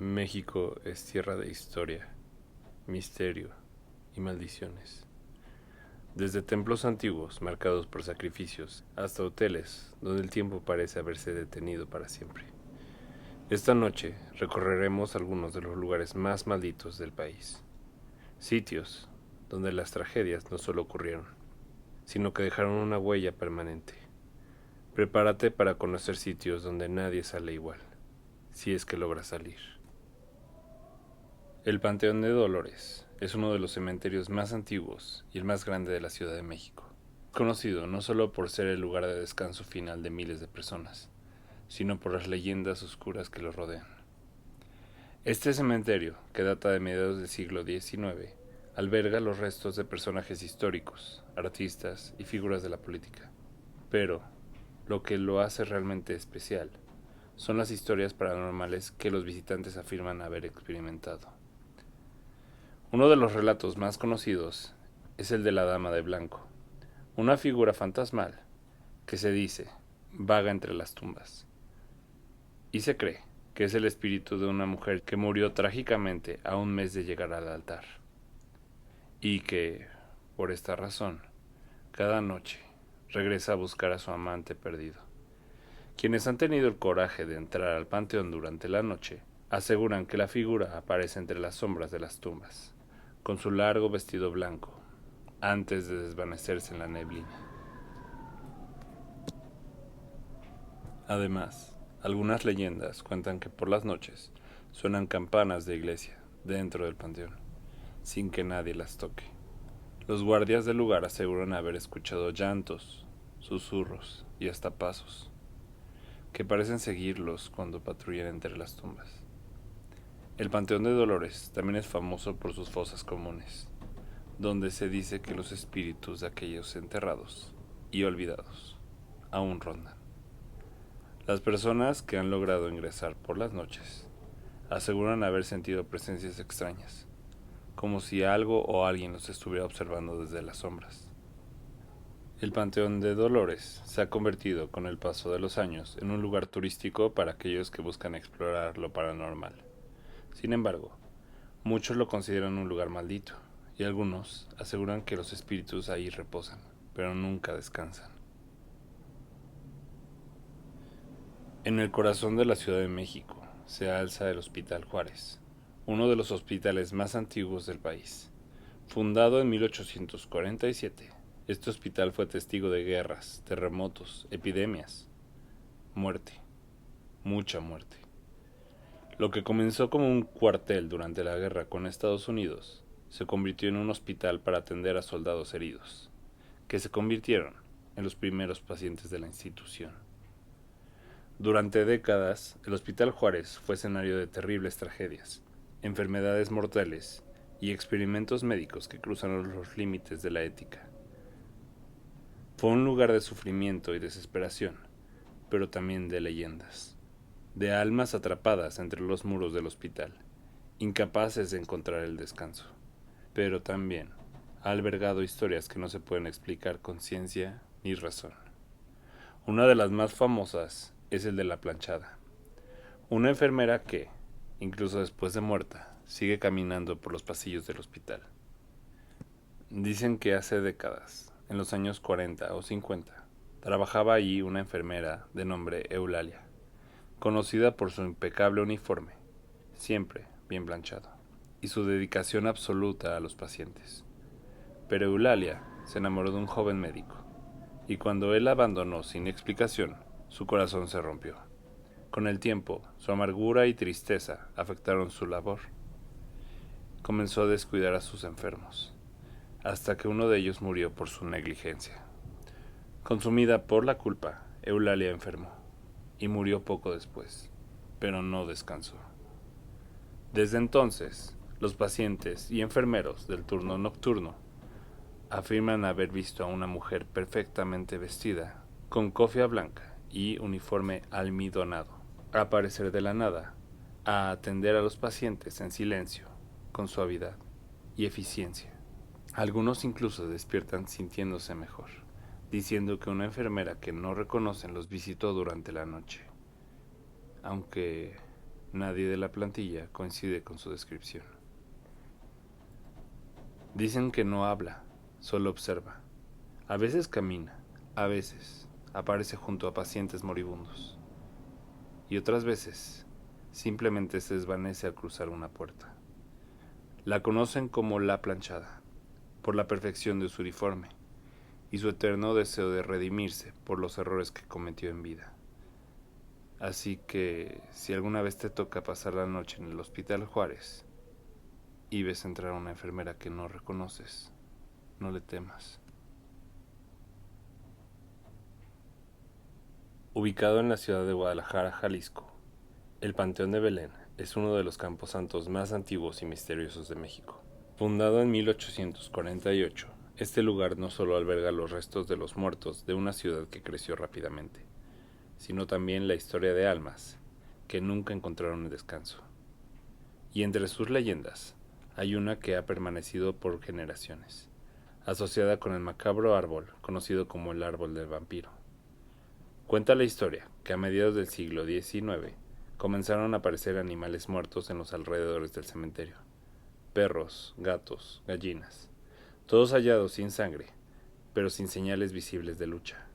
México es tierra de historia, misterio y maldiciones. Desde templos antiguos marcados por sacrificios hasta hoteles donde el tiempo parece haberse detenido para siempre. Esta noche recorreremos algunos de los lugares más malditos del país. Sitios donde las tragedias no solo ocurrieron, sino que dejaron una huella permanente. Prepárate para conocer sitios donde nadie sale igual, si es que logra salir. El Panteón de Dolores es uno de los cementerios más antiguos y el más grande de la Ciudad de México. Conocido no solo por ser el lugar de descanso final de miles de personas, sino por las leyendas oscuras que lo rodean. Este cementerio, que data de mediados del siglo XIX, alberga los restos de personajes históricos, artistas y figuras de la política. Pero lo que lo hace realmente especial son las historias paranormales que los visitantes afirman haber experimentado. Uno de los relatos más conocidos es el de la Dama de Blanco, una figura fantasmal que se dice vaga entre las tumbas. Y se cree que es el espíritu de una mujer que murió trágicamente a un mes de llegar al altar. Y que, por esta razón, cada noche regresa a buscar a su amante perdido. Quienes han tenido el coraje de entrar al panteón durante la noche aseguran que la figura aparece entre las sombras de las tumbas, con su largo vestido blanco, antes de desvanecerse en la neblina. Además, algunas leyendas cuentan que por las noches suenan campanas de iglesia dentro del panteón, sin que nadie las toque. Los guardias del lugar aseguran haber escuchado llantos, susurros y hasta pasos, que parecen seguirlos cuando patrullan entre las tumbas. El Panteón de Dolores también es famoso por sus fosas comunes, donde se dice que los espíritus de aquellos enterrados y olvidados aún rondan. Las personas que han logrado ingresar por las noches aseguran haber sentido presencias extrañas, como si algo o alguien los estuviera observando desde las sombras. El Panteón de Dolores se ha convertido con el paso de los años en un lugar turístico para aquellos que buscan explorar lo paranormal. Sin embargo, muchos lo consideran un lugar maldito, y algunos aseguran que los espíritus ahí reposan, pero nunca descansan. En el corazón de la Ciudad de México se alza el Hospital Juárez, uno de los hospitales más antiguos del país. Fundado en 1847, este hospital fue testigo de guerras, terremotos, epidemias, muerte, mucha muerte. Lo que comenzó como un cuartel durante la guerra con Estados Unidos se convirtió en un hospital para atender a soldados heridos, que se convirtieron en los primeros pacientes de la institución. Durante décadas, el Hospital Juárez fue escenario de terribles tragedias, enfermedades mortales y experimentos médicos que cruzaron los límites de la ética. Fue un lugar de sufrimiento y desesperación, pero también de leyendas, de almas atrapadas entre los muros del hospital, incapaces de encontrar el descanso, pero también ha albergado historias que no se pueden explicar con ciencia ni razón. Una de las más famosas es el de la planchada, una enfermera que, incluso después de muerta, sigue caminando por los pasillos del hospital. Dicen que hace décadas, en los años 40 o 50, trabajaba allí una enfermera de nombre Eulalia, conocida por su impecable uniforme, siempre bien planchado, y su dedicación absoluta a los pacientes. Pero Eulalia se enamoró de un joven médico, y cuando él la abandonó sin explicación, su corazón se rompió. Con el tiempo, su amargura y tristeza afectaron su labor. Comenzó a descuidar a sus enfermos, hasta que uno de ellos murió por su negligencia. Consumida por la culpa, Eulalia enfermó, y murió poco después, pero no descansó. Desde entonces, los pacientes y enfermeros del turno nocturno afirman haber visto a una mujer perfectamente vestida, con cofia blanca y uniforme almidonado, aparecer de la nada, a atender a los pacientes en silencio, con suavidad y eficiencia. Algunos incluso despiertan sintiéndose mejor, diciendo que una enfermera que no reconocen los visitó durante la noche. Aunque Nadie de la plantilla coincide con su descripción. Dicen que no habla, solo observa. A veces camina, a veces aparece junto a pacientes moribundos. Y otras veces simplemente se desvanece al cruzar una puerta. La conocen como la planchada, por la perfección de su uniforme y su eterno deseo de redimirse por los errores que cometió en vida. Así que, si alguna vez te toca pasar la noche en el Hospital Juárez y ves entrar a una enfermera que no reconoces, no le temas. Ubicado en la ciudad de Guadalajara, Jalisco, el Panteón de Belén es uno de los camposantos más antiguos y misteriosos de México. Fundado en 1848, este lugar no solo alberga los restos de los muertos de una ciudad que creció rápidamente, sino también la historia de almas que nunca encontraron el descanso. Y entre sus leyendas hay una que ha permanecido por generaciones, asociada con el macabro árbol conocido como el árbol del vampiro. Cuenta la historia que a mediados del siglo XIX comenzaron a aparecer animales muertos en los alrededores del cementerio. Perros, gatos, gallinas, todos hallados sin sangre, pero sin señales visibles de lucha.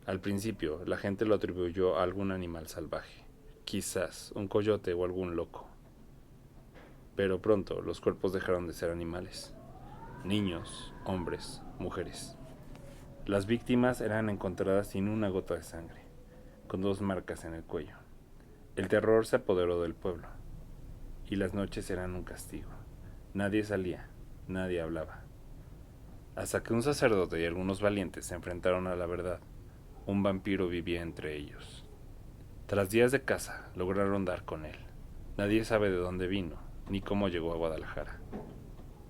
Al principio, la gente lo atribuyó a algún animal salvaje, quizás un coyote o algún loco. Pero pronto los cuerpos dejaron de ser animales. Niños, hombres, mujeres. Las víctimas eran encontradas sin una gota de sangre, con 2 marcas en el cuello. El terror se apoderó del pueblo, y las noches eran un castigo. Nadie salía, nadie hablaba. Hasta que un sacerdote y algunos valientes se enfrentaron a la verdad. Un vampiro vivía entre ellos. Tras días de caza, lograron dar con él. Nadie sabe de dónde vino, ni cómo llegó a Guadalajara.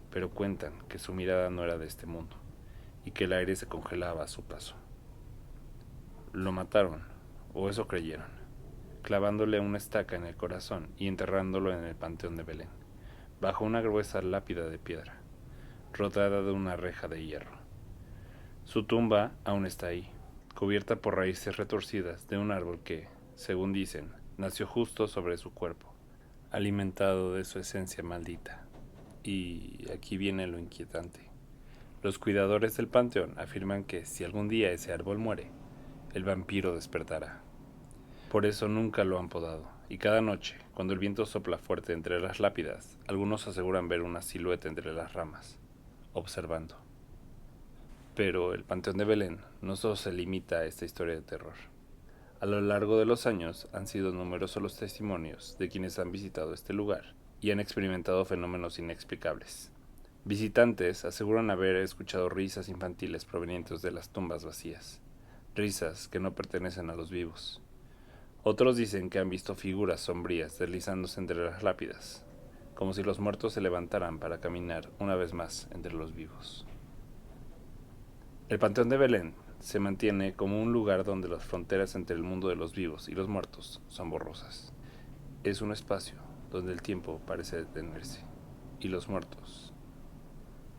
Pero cuentan que su mirada no era de este mundo, y que el aire se congelaba a su paso. Lo mataron, o eso creyeron, clavándole una estaca en el corazón y enterrándolo en el Panteón de Belén, bajo una gruesa lápida de piedra, rodeada de una reja de hierro. Su tumba aún está ahí, cubierta por raíces retorcidas de un árbol que, según dicen, nació justo sobre su cuerpo, alimentado de su esencia maldita. Y aquí viene lo inquietante. Los cuidadores del panteón afirman que si algún día ese árbol muere, el vampiro despertará. Por eso nunca lo han podado, y cada noche, cuando el viento sopla fuerte entre las lápidas, algunos aseguran ver una silueta entre las ramas, observando. Pero el Panteón de Belén no solo se limita a esta historia de terror. A lo largo de los años han sido numerosos los testimonios de quienes han visitado este lugar y han experimentado fenómenos inexplicables. Visitantes aseguran haber escuchado risas infantiles provenientes de las tumbas vacías, risas que no pertenecen a los vivos. Otros dicen que han visto figuras sombrías deslizándose entre las lápidas, como si los muertos se levantaran para caminar una vez más entre los vivos. El Panteón de Belén se mantiene como un lugar donde las fronteras entre el mundo de los vivos y los muertos son borrosas. Es un espacio donde el tiempo parece detenerse y los muertos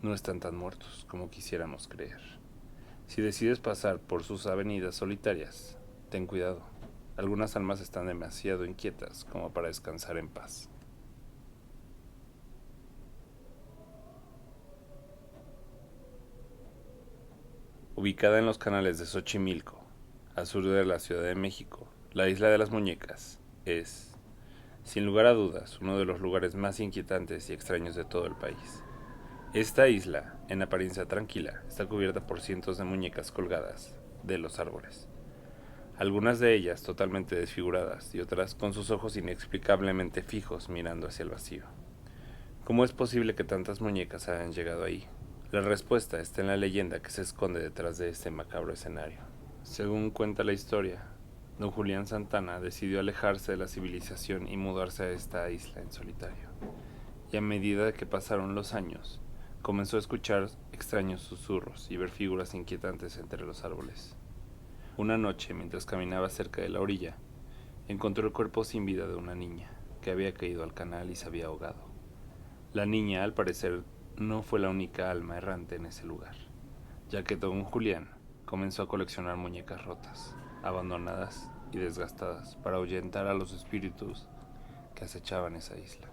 no están tan muertos como quisiéramos creer. Si decides pasar por sus avenidas solitarias, ten cuidado. Algunas almas están demasiado inquietas como para descansar en paz. Ubicada en los canales de Xochimilco, al sur de la Ciudad de México, la Isla de las Muñecas es, sin lugar a dudas, uno de los lugares más inquietantes y extraños de todo el país. Esta isla, en apariencia tranquila, está cubierta por cientos de muñecas colgadas de los árboles. Algunas de ellas totalmente desfiguradas y otras con sus ojos inexplicablemente fijos mirando hacia el vacío. ¿Cómo es posible que tantas muñecas hayan llegado ahí? La respuesta está en la leyenda que se esconde detrás de este macabro escenario. Según cuenta la historia, don Julián Santana decidió alejarse de la civilización y mudarse a esta isla en solitario. Y a medida que pasaron los años, comenzó a escuchar extraños susurros y ver figuras inquietantes entre los árboles. Una noche, mientras caminaba cerca de la orilla, encontró el cuerpo sin vida de una niña que había caído al canal y se había ahogado. La niña, al parecer, no fue la única alma errante en ese lugar, ya que don Julián comenzó a coleccionar muñecas rotas, abandonadas y desgastadas para ahuyentar a los espíritus que acechaban esa isla.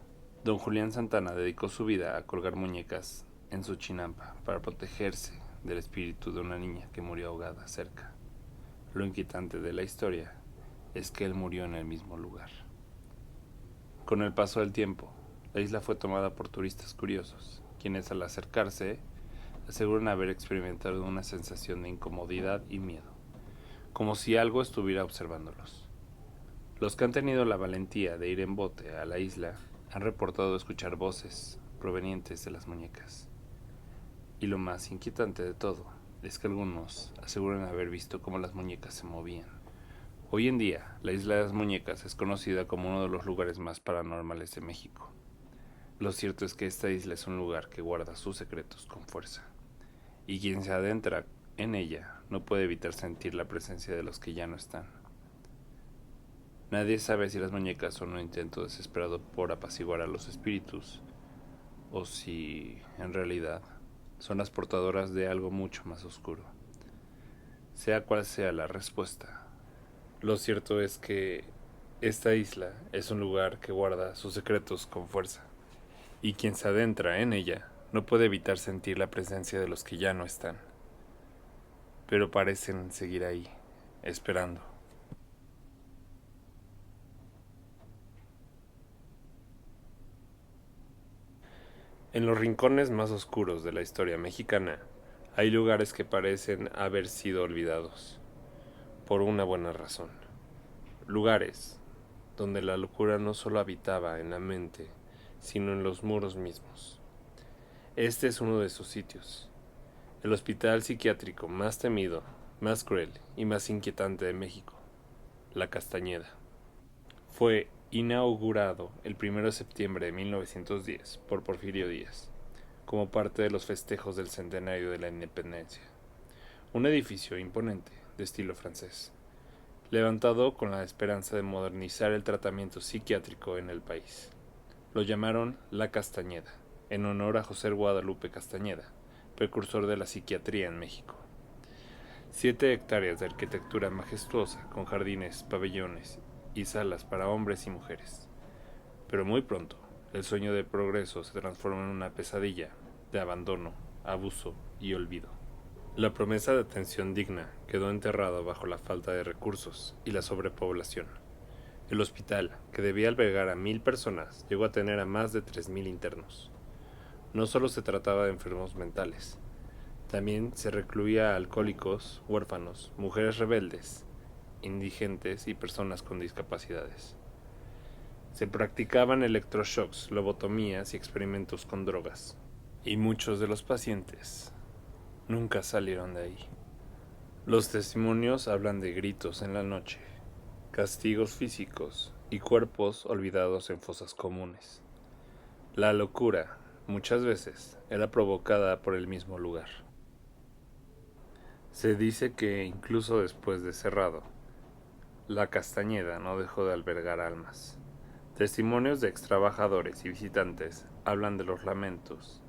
Don Julián Santana dedicó su vida a colgar muñecas en su chinampa para protegerse del espíritu de una niña que murió ahogada cerca. Lo inquietante de la historia es que él murió en el mismo lugar. Con el paso del tiempo, la isla fue tomada por turistas curiosos, quienes al acercarse aseguran haber experimentado una sensación de incomodidad y miedo, como si algo estuviera observándolos. Los que han tenido la valentía de ir en bote a la isla han reportado escuchar voces provenientes de las muñecas. Y lo más inquietante de todo es que algunos aseguran haber visto cómo las muñecas se movían. Hoy en día, la Isla de las Muñecas es conocida como uno de los lugares más paranormales de México. Lo cierto es que esta isla es un lugar que guarda sus secretos con fuerza, y quien se adentra en ella no puede evitar sentir la presencia de los que ya no están. Nadie sabe si las muñecas son un intento desesperado por apaciguar a los espíritus, o si, en realidad, son las portadoras de algo mucho más oscuro. Sea cual sea la respuesta, lo cierto es que esta isla es un lugar que guarda sus secretos con fuerza, y quien se adentra en ella no puede evitar sentir la presencia de los que ya no están, pero parecen seguir ahí, esperando. En los rincones más oscuros de la historia mexicana, hay lugares que parecen haber sido olvidados, por una buena razón. Lugares donde la locura no solo habitaba en la mente, sino en los muros mismos. Este es uno de esos sitios, el hospital psiquiátrico más temido, más cruel y más inquietante de México, La Castañeda. Fue inaugurado el 1 de septiembre de 1910 por Porfirio Díaz, como parte de los festejos del centenario de la independencia. Un edificio imponente de estilo francés, levantado con la esperanza de modernizar el tratamiento psiquiátrico en el país. Lo llamaron La Castañeda, en honor a José Guadalupe Castañeda, precursor de la psiquiatría en México. 7 hectáreas de arquitectura majestuosa con jardines, pabellones y salas para hombres y mujeres. Pero muy pronto, el sueño de progreso se transforma en una pesadilla de abandono, abuso y olvido. La promesa de atención digna quedó enterrada bajo la falta de recursos y la sobrepoblación. El hospital, que debía albergar a 1,000 personas, llegó a tener a más de 3,000 internos. No solo se trataba de enfermos mentales, también se recluía a alcohólicos, huérfanos, mujeres rebeldes, indigentes y personas con discapacidades. Se practicaban electroshocks, lobotomías y experimentos con drogas. Y muchos de los pacientes nunca salieron de ahí. Los testimonios hablan de gritos en la noche, castigos físicos y cuerpos olvidados en fosas comunes. La locura, muchas veces, era provocada por el mismo lugar. Se dice que incluso después de cerrado, La Castañeda no dejó de albergar almas. Testimonios de extrabajadores y visitantes hablan de los lamentos,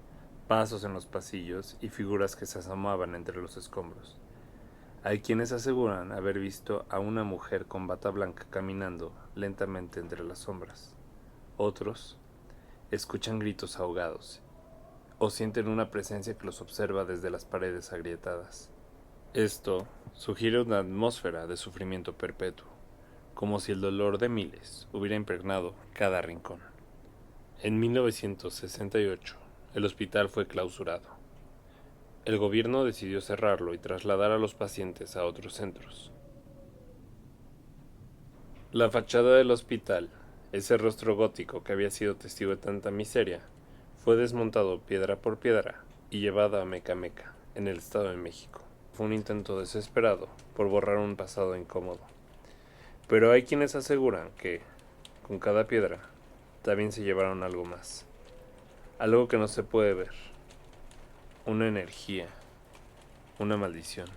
pasos en los pasillos y figuras que se asomaban entre los escombros. Hay quienes aseguran haber visto a una mujer con bata blanca caminando lentamente entre las sombras. Otros escuchan gritos ahogados o sienten una presencia que los observa desde las paredes agrietadas. Esto sugiere una atmósfera de sufrimiento perpetuo, como si el dolor de miles hubiera impregnado cada rincón. En 1968, el hospital fue clausurado. El gobierno decidió cerrarlo y trasladar a los pacientes a otros centros. La fachada del hospital, ese rostro gótico que había sido testigo de tanta miseria, fue desmontado piedra por piedra y llevado a Mecameca, en el Estado de México. Fue un intento desesperado por borrar un pasado incómodo. Pero hay quienes aseguran que, con cada piedra, también se llevaron algo más. Algo que no se puede ver. Una energía. Una maldición.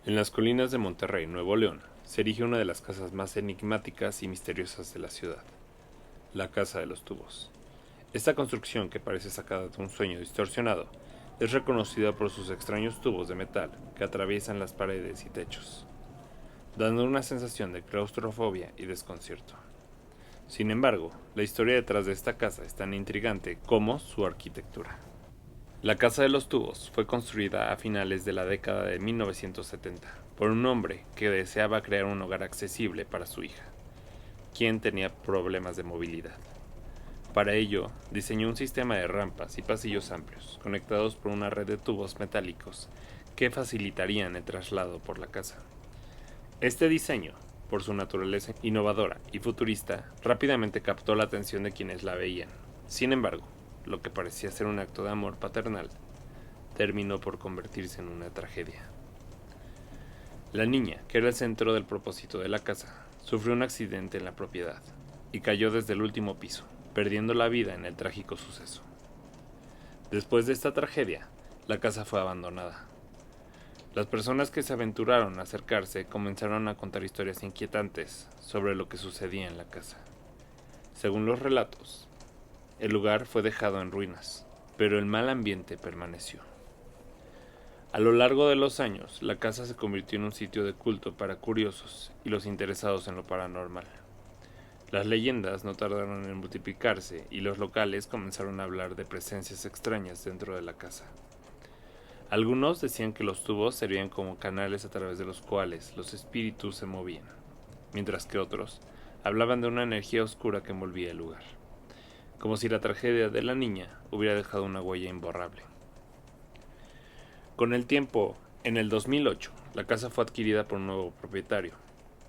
En las colinas de Monterrey, Nuevo León, se erige una de las casas más enigmáticas y misteriosas de la ciudad. La Casa de los Tubos. Esta construcción, que parece sacada de un sueño distorsionado, es reconocida por sus extraños tubos de metal que atraviesan las paredes y techos. dando una sensación de claustrofobia y desconcierto. Sin embargo, la historia detrás de esta casa es tan intrigante como su arquitectura. La Casa de los Tubos fue construida a finales de la década de 1970 por un hombre que deseaba crear un hogar accesible para su hija, quien tenía problemas de movilidad. Para ello, diseñó un sistema de rampas y pasillos amplios, conectados por una red de tubos metálicos que facilitarían el traslado por la casa. Este diseño, por su naturaleza innovadora y futurista, rápidamente captó la atención de quienes la veían. Sin embargo, lo que parecía ser un acto de amor paternal, terminó por convertirse en una tragedia. La niña, que era el centro del propósito de la casa, sufrió un accidente en la propiedad y cayó desde el último piso, perdiendo la vida en el trágico suceso. Después de esta tragedia, la casa fue abandonada. Las personas que se aventuraron a acercarse comenzaron a contar historias inquietantes sobre lo que sucedía en la casa. Según los relatos, el lugar fue dejado en ruinas, pero el mal ambiente permaneció. A lo largo de los años, la casa se convirtió en un sitio de culto para curiosos y los interesados en lo paranormal. Las leyendas no tardaron en multiplicarse y los locales comenzaron a hablar de presencias extrañas dentro de la casa. Algunos decían que los tubos servían como canales a través de los cuales los espíritus se movían, mientras que otros hablaban de una energía oscura que envolvía el lugar, como si la tragedia de la niña hubiera dejado una huella imborrable. Con el tiempo, en el 2008, la casa fue adquirida por un nuevo propietario,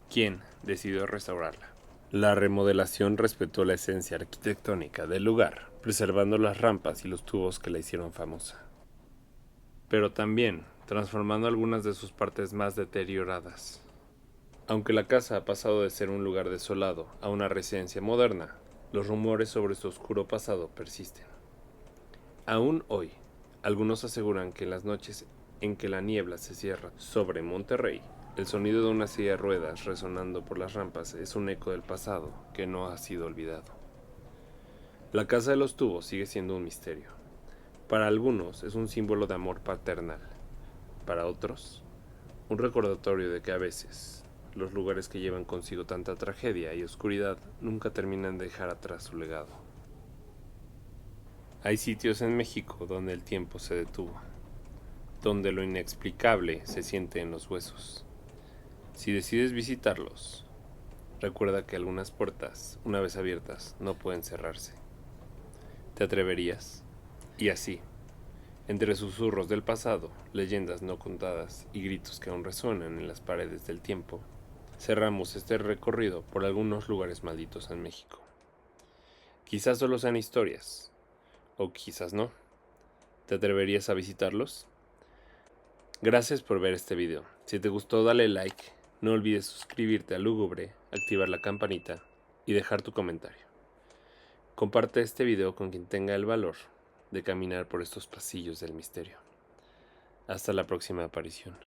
quien decidió restaurarla. La remodelación respetó la esencia arquitectónica del lugar, preservando las rampas y los tubos que la hicieron famosa, pero también transformando algunas de sus partes más deterioradas. Aunque la casa ha pasado de ser un lugar desolado a una residencia moderna, los rumores sobre su oscuro pasado persisten. Aún hoy, algunos aseguran que en las noches en que la niebla se cierra sobre Monterrey, el sonido de una silla de ruedas resonando por las rampas es un eco del pasado que no ha sido olvidado. La Casa de los Tubos sigue siendo un misterio. Para algunos es un símbolo de amor paternal. Para otros, un recordatorio de que a veces los lugares que llevan consigo tanta tragedia y oscuridad nunca terminan de dejar atrás su legado. Hay sitios en México donde el tiempo se detuvo, donde lo inexplicable se siente en los huesos. Si decides visitarlos, recuerda que algunas puertas, una vez abiertas, no pueden cerrarse. ¿Te atreverías? Y así, entre susurros del pasado, leyendas no contadas y gritos que aún resuenan en las paredes del tiempo, cerramos este recorrido por algunos lugares malditos en México. Quizás solo sean historias, o quizás no. ¿Te atreverías a visitarlos? Gracias por ver este video. Si te gustó, dale like, no olvides suscribirte a Lúgubre, activar la campanita y dejar tu comentario. Comparte este video con quien tenga el valor de caminar por estos pasillos del misterio. Hasta la próxima aparición.